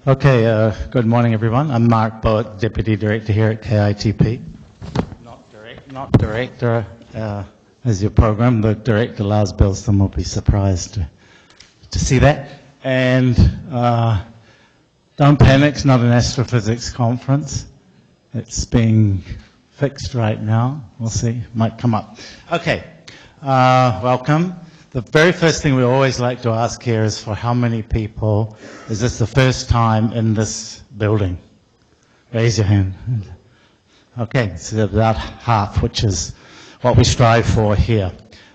Okay, good morning, everyone. I'm Mark Bowick, Deputy Director here at KITP. Not director as your program. The director, Lars Belston, will be surprised to see that. And don't panic, it's not an astrophysics conference. It's being fixed right now. We'll see, might come up. Okay, welcome. The very first thing we always like to ask here is for how many people is this the first time in this building? Raise your hand. Okay, so about half, which is what we strive for here.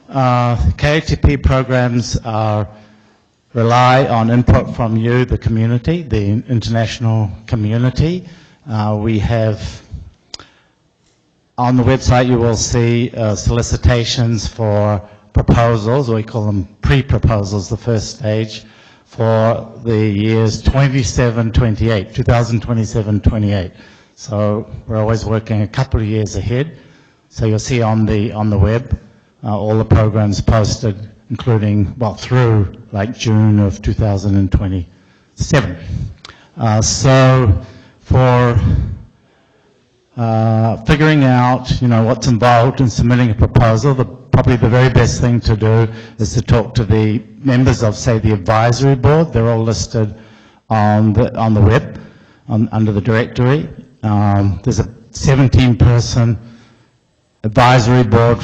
KITP programs rely on input from you, the community, the international community. We have on the website you will see solicitations for proposals, or we call them pre-proposals, the first stage, for the years 2027-28. So we're always working a couple of years ahead. So you'll see on the web all the programs posted, including, well, through like June of 2027. So for figuring out, what's involved in submitting a proposal, probably the very best thing to do is to talk to the members of, say, the advisory board. They're all listed on the web, under the directory. There's a 17-person advisory board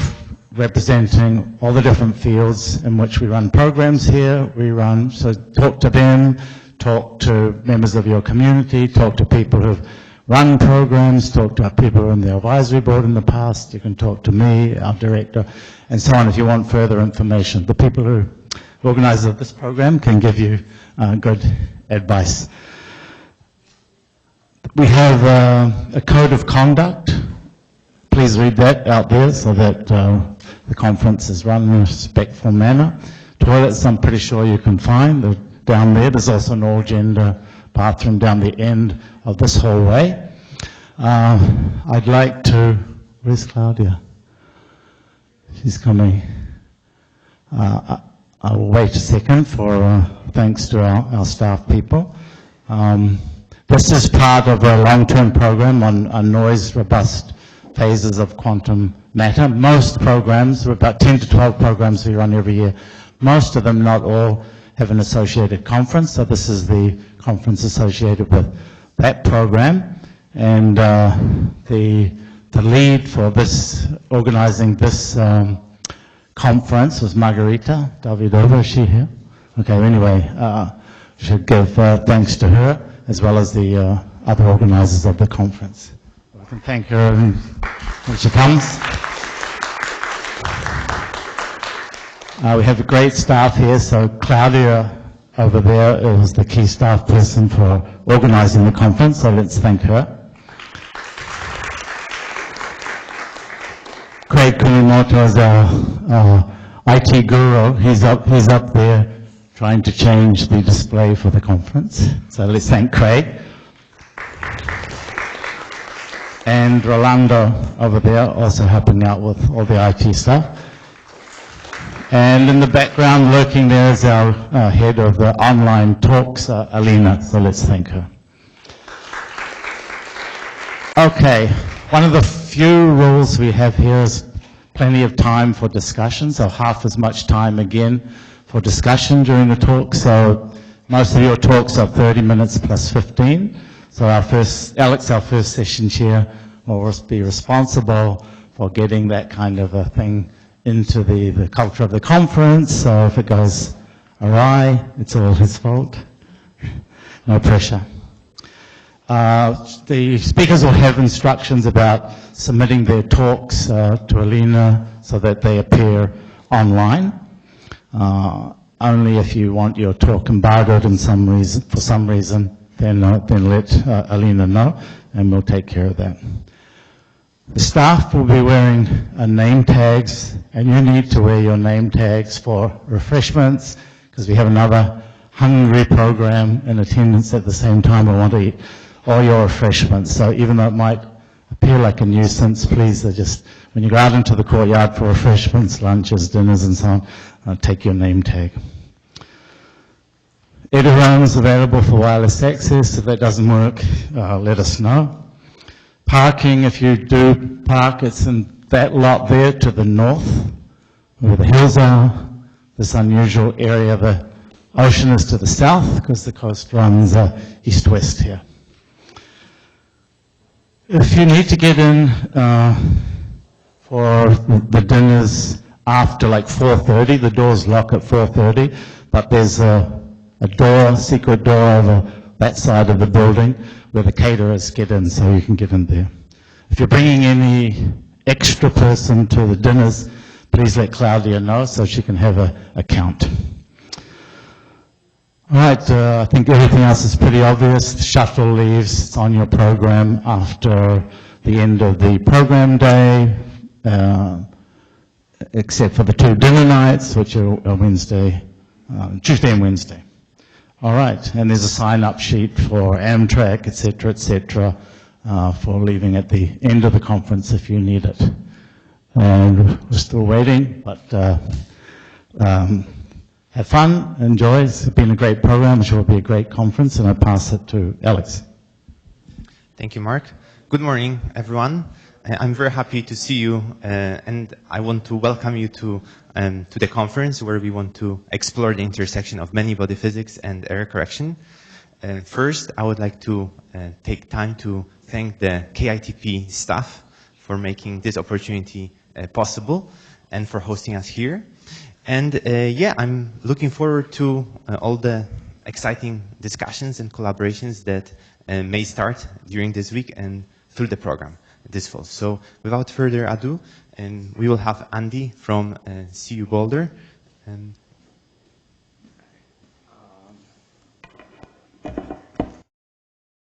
representing all the different fields in which we run programs here. So talk to them, talk to members of your community, talk to people who've run programs, talk to people who are in the advisory board in the past. You can talk to me, our director, and so on if you want further information. The people who organize this program can give you good advice. We have a code of conduct. Please read that out there so that the conference is run in a respectful manner. Toilets, I'm pretty sure you can find. They're down there. There's also an all-gender bathroom down the end of this hallway. I'd like to, where's Claudia? She's coming. I'll wait a second for thanks to our staff people. This is part of a long-term program on noise-robust phases of quantum matter. Most programs, about 10 to 12 programs we run every year, most of them, not all, have an associated conference. So this is the conference associated with that program. And the lead for this, organizing this conference was Margarita Davidova. Is she here? Okay, anyway, should give thanks to her as well as the other organizers of the conference. I can thank her when she comes. We have a great staff here, so Claudia over there is the key staff person for organizing the conference, so let's thank her. Craig Kunimoto is our IT guru. He's up there trying to change the display for the conference, so let's thank Craig. And Rolando over there also helping out with all the IT stuff. And in the background lurking there is our head of the online talks, Alina, so let's thank her. Okay, one of the few rules we have here is plenty of time for discussion, so half as much time again for discussion during the talk. So most of your talks are 30 minutes plus 15. So Alex, our first session chair, will be responsible for getting that kind of a thing into the culture of the conference. So if it goes awry, it's all his fault. No pressure. The speakers will have instructions about submitting their talks to Alina so that they appear online. Only if you want your talk embargoed for some reason, then let Alina know, and we'll take care of that. The staff will be wearing name tags, and you need to wear your name tags for refreshments, because we have another hungry program in attendance at the same time. We want to eat all your refreshments. So even though it might appear like a nuisance, please just, when you go out into the courtyard for refreshments, lunches, dinners, and so on, take your name tag. Eduroam is available for wireless access. If that doesn't work, let us know. Parking, if you do park, it's in that lot there to the north, where the hills are. This unusual area, the ocean is to the south, because the coast runs east-west here. If you need to get in for the dinners after like 4:30, the doors lock at 4:30, but there's a door, secret door over that side of the building where the caterers get in, so you can get in there. If you're bringing any extra person to the dinners, please let Claudia know so she can have a count. All right, I think everything else is pretty obvious. The shuttle leaves, it's on your program after the end of the program day, except for the 2 dinner nights, which are Wednesday, Tuesday and Wednesday. All right, and there's a sign-up sheet for Amtrak, et cetera, for leaving at the end of the conference if you need it. And we're still waiting, but have fun, enjoy. It's been a great program. I'm sure it'll be a great conference, and I pass it to Alex. Thank you, Mark. Good morning, everyone. I'm very happy to see you, and I want to welcome you to the conference where we want to explore the intersection of many-body physics and error correction. First, I would like to take time to thank the KITP staff for making this opportunity possible and for hosting us here. And yeah, I'm looking forward to all the exciting discussions and collaborations that may start during this week and through the program this fall. So without further ado, we will have Andy from CU Boulder